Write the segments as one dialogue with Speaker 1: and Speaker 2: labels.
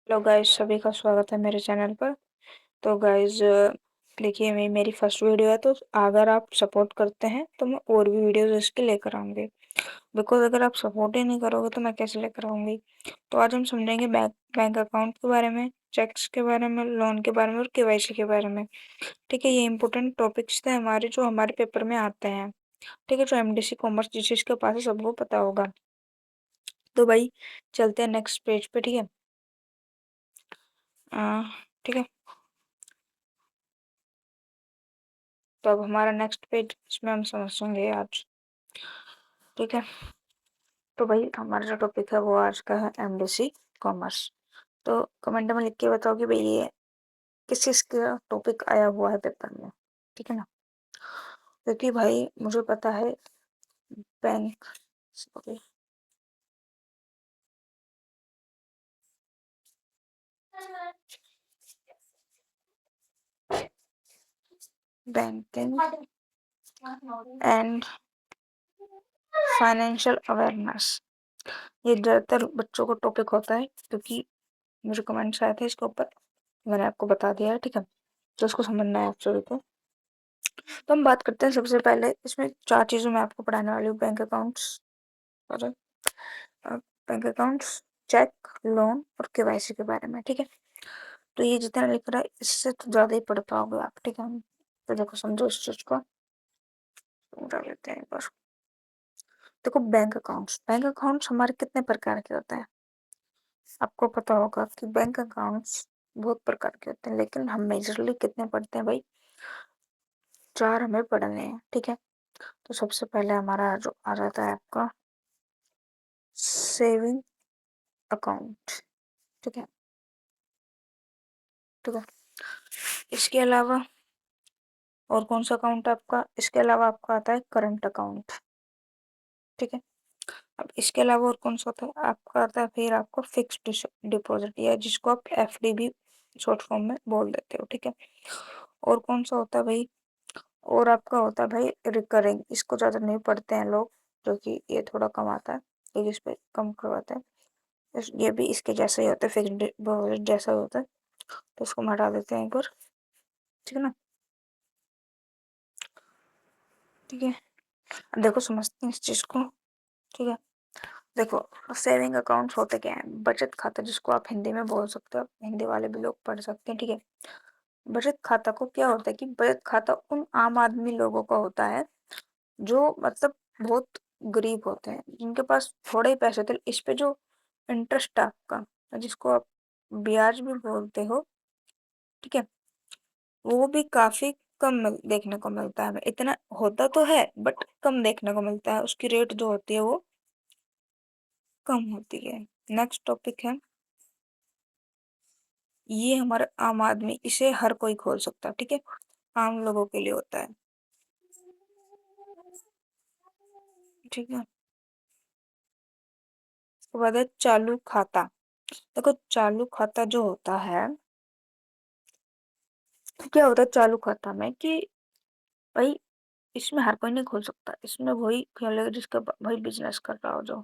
Speaker 1: Hello guys, सभी का स्वागत है मेरे चैनल पर। तो गाइस, देखिए मेरी फर्स्ट वीडियो है, तो अगर आप सपोर्ट करते हैं तो मैं और भी वीडियोस इसके लेकर आऊँगी। बिकॉज अगर आप सपोर्ट ही नहीं करोगे तो मैं कैसे लेकर आऊँगी। तो आज हम समझेंगे बैंक बैंक अकाउंट के बारे में, चेक्स के बारे में, लोन के बारे में और केवाईसी के बारे में। ठीक है, ये इंपॉर्टेंट टॉपिक्स थे हमारे, जो हमारे पेपर में आते हैं। ठीक है, जो एमडीसी कॉमर्स जिस जिसके पास है सबको पता होगा। तो भाई चलते हैं नेक्स्ट पेज पे। ठीक है। अ, ठीक है, तो अब हमारा नेक्स्ट पेज, इसमें हम समझेंगे आज। ठीक है, तो भाई हमारा जो टॉपिक है वो आज का है एमडीसी कॉमर्स। तो कमेंट में लिख के बताओ कि भाई ये किस चीज़ का टॉपिक आया हुआ है पेपर में। ठीक है ना, क्योंकि भाई मुझे पता है bank sorry banking and financial awareness, ये ज़्यादातर बच्चों को टॉपिक होता है, क्योंकि मुझे कमेंट्स आए थे इसके ऊपर। मैंने आपको बता दिया है। ठीक है, तो उसको समझना है आप सभी को। तो हम बात करते हैं सबसे पहले, इसमें चार चीज़ों में आपको पढ़ाने वाली हूँ। बैंक अकाउंट्स और बैंक अकाउंट्स, चेक, लोन और केवाईसी के बारे में। ठीक है, तो ये जितना लिख रहा है इससे तो ज़्यादा ही पढ़ पाओगे आप। ठीक है, तो देखो समझो इस चीज़ को, समझा लेते हैं एक बार। देखो, बैंक अकाउंट्स हमारे कितने प्रकार के होते हैं। आपको पता होगा कि बैंक अकाउंट्स बहुत प्रकार के होते हैं, लेकिन हम मेजरली कितने पढ़ते हैं भाई? चार हमें पढ़ने हैं। ठीक है, तो सबसे पहले हमारा जो आ जाता है आपका सेविंग अकाउंट। ठीक है, ठीक है। इसके अलावा और कौन सा अकाउंट है आपका? इसके अलावा आपका आता है करंट अकाउंट। ठीक है, अब इसके अलावा और कौन सा होता है? आपका आता है फिर आपको फिक्स्ड डिपॉजिट, या जिसको आप एफडी भी शॉर्ट फॉर्म में बोल देते हो। ठीक है, और कौन सा होता है भाई? और आपका होता है भाई रिकरिंग। इसको ज़्यादा नहीं पढ़ते हैं लोग, क्योंकि ये थोड़ा कम आता है, क्योंकि इस पे कम करवाते हैं। ये भी इसके जैसा ही होता है, फिक्स्ड डिपॉजिट जैसा होता है। तो इसको हम हटा देते हैं एक बार। ठीक है ना, ठीक है। अब देखो समझते हैं इस चीज़ को। ठीक है, देखो, सेविंग अकाउंट्स होते क्या है? बचत खाता, जिसको आप हिंदी में बोल सकते हो, हिंदी वाले भी लोग पढ़ सकते हैं। ठीक है, बचत खाता को क्या होता है कि बचत खाता उन आम आदमी लोगों का होता है जो मतलब बहुत गरीब होते हैं, जिनके पास थोड़े ही पैसे होते हैं। इस पे जो इंटरेस्ट है आपका, जिसको आप ब्याज भी बोलते हो, ठीक है, वो भी काफी कम देखने को मिलता है हमें। इतना होता तो है बट कम देखने को मिलता है, उसकी रेट जो होती है वो कम होती है। नेक्स्ट टॉपिक है, ये हमारा आम आदमी, इसे हर कोई खोल सकता है। ठीक है, आम लोगों के लिए होता है। ठीक है, उसके बाद है चालू खाता। देखो, चालू खाता जो होता है, तो क्या होता है चालू खाता में कि भाई इसमें हर कोई नहीं खोल सकता। इसमें वही खोलेगा जिसका भाई बिजनेस कर रहा हो, जो,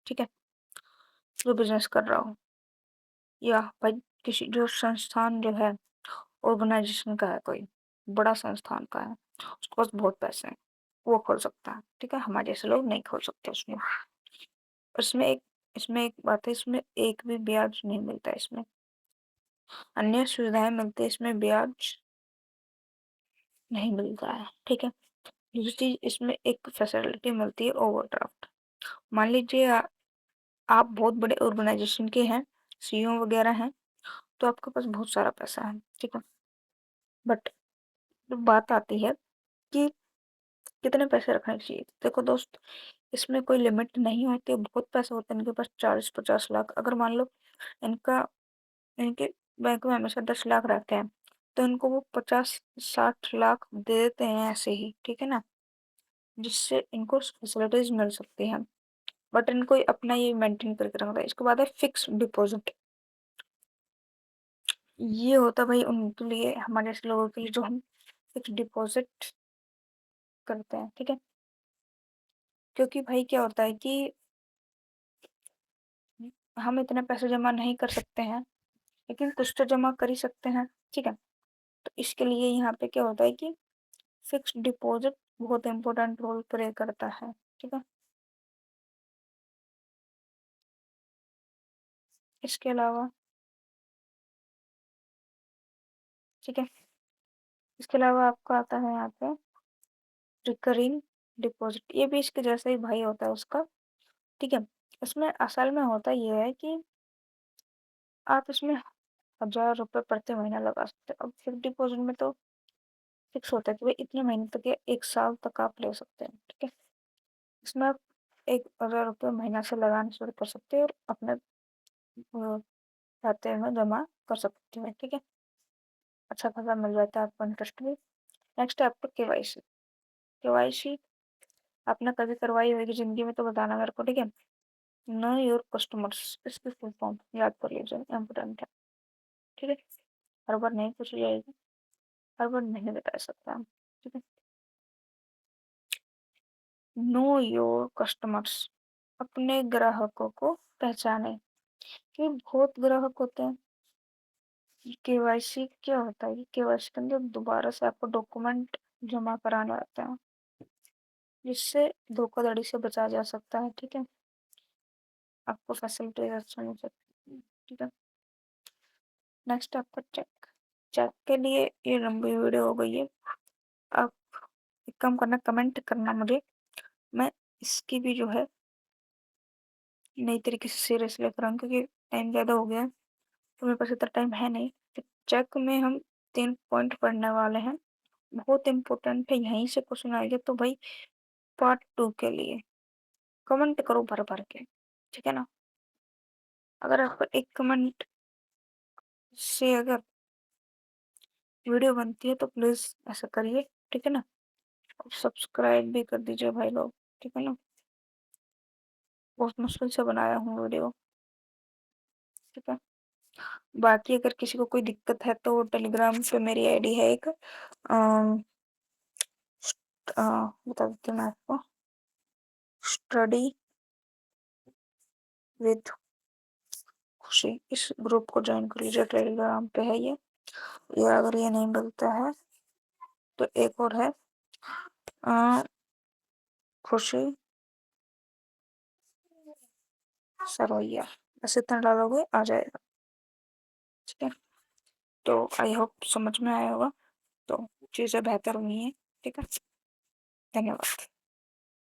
Speaker 1: ठीक है, जो बिजनेस कर रहा हो, या भाई किसी जो संस्थान जो है, ऑर्गेनाइजेशन का है, कोई बड़ा संस्थान का है, उसके पास बहुत पैसे हैं, वो खोल सकता है। ठीक है, हमारे जैसे लोग नहीं खोल सकते उसमें। इसमें एक बात है, इसमें एक भी ब्याज नहीं मिलता है। इसमें अन्य सुविधाएं मिलती है, इसमें ब्याज नहीं मिलता है। ठीक है, दूसरी चीज, इसमें एक फैसिलिटी मिलती है, ओवरड्राफ्ट। मान लीजिए आप बहुत बड़े ऑर्गेनाइजेशन के हैं, सीईओ वगैरह हैं, तो आपके पास बहुत सारा पैसा है। ठीक है, बट जब बात आती है कि कितने पैसे रखने चाहिए, देखो दोस्त, इसमें कोई लिमिट नहीं होती। बहुत पैसा होता है इनके पास, 40-50 लाख। अगर मान लो इनका इनके बैंक में हमेशा 10 लाख रहते हैं, तो इनको वो 50-60 लाख दे देते हैं ऐसे ही। ठीक है ना, जिससे इनको फैसिलिटीज मिल सकती हैं, बट इनको अपना ये मेंटेन करके रखना है। इसके बाद है फिक्स डिपॉजिट। ये होता है भाई उनके लिए, हमारे जैसे लोगों के लिए, जो हम फिक्स डिपॉजिट करते हैं। ठीक है, क्योंकि भाई क्या होता है कि हम इतने पैसे जमा नहीं कर सकते हैं, लेकिन कुछ तो जमा कर ही सकते हैं, ठीक है। तो इसके लिए यहाँ पे क्या होता है कि फिक्स्ड डिपॉजिट बहुत इंपॉर्टेंट रोल प्ले करता है, ठीक है। इसके अलावा, ठीक है, इसके अलावा आपका आता है यहाँ पे रिकरिंग डिपॉजिट, ये भी इसके जैसा ही भाई होता है उसका, ठीक है। इसमें असल में होता ये है कि आप इसमें 1000 रुपये प्रति महीना लगा सकते हो। अब फिक्स डिपॉजिट में तो फिक्स होता है कि भाई इतने महीने तक या 1 साल तक आप ले सकते हैं, ठीक है। इसमें आप 1000 रुपये महीना से लगाना शुरू कर सकते हैं और अपने खाते में जमा कर सकते हैं, ठीक है। अच्छा खासा मिल जाता है आपको इंटरेस्ट भी। नेक्स्ट है आपका केवाईसी। केवाईसी आपने कभी करवाई होगी जिंदगी में तो बताना मेरे को, ठीक है। नो योर कस्टमर्स, इसकी फुल फॉर्म याद कर लीजिए, इम्पोर्टेंट है, ठीक है। हर बार नहीं पूछी जाएगी, हर बार नहीं बता सकता हम, ठीक है। नो योर कस्टमर्स, अपने ग्राहकों को पहचाने, कि बहुत ग्राहक होते हैं। केवाईसी क्या होता है, केवाईसी के अंदर दोबारा से आपको डॉक्यूमेंट जमा कराने होते हैं, जिससे धोखाधड़ी से बचा जा सकता है, ठीक है। आपको फैसिलिटी अच्छा मिल सकती है, ठीक है। नेक्स्ट आपका चेक। चेक के लिए ये लंबी वीडियो हो गई है। आप एक काम करना, कमेंट करना मुझे, मैं इसकी भी जो है नई तरीके से सीरियस लेकर आऊँ, क्योंकि टाइम ज़्यादा हो गया है तो मेरे पास इतना टाइम है नहीं। तो चेक में हम 3 पॉइंट पढ़ने वाले हैं, बहुत इंपॉर्टेंट है, यहीं से क्वेश्चन आएगा। तो भाई पार्ट 2 के लिए कमेंट करो भर भर के, ठीक है ना। अगर आपका एक कमेंट से अगर वीडियो बनती है तो प्लीज़ ऐसा करिए, ठीक है ना। और सब्सक्राइब भी कर दीजिए भाई लोग, ठीक है ना। बहुत मुश्किल से बनाया हूँ वीडियो, ठीक है। बाकी अगर किसी को कोई दिक्कत है तो टेलीग्राम पे मेरी आईडी है एक, बता देती हूँ मैं आपको, स्टडी विद खुशी, इस ग्रुप को ज्वाइन कर लीजिए, टेलीग्राम पे है ये। या अगर ये नहीं मिलता है तो एक और है, खुशी सरवैया, बस इतना डालोगे आ जाएगा, ठीक है। तो आई होप समझ में आया होगा, तो चीज़ें बेहतर हुई हैं, ठीक है। धन्यवाद।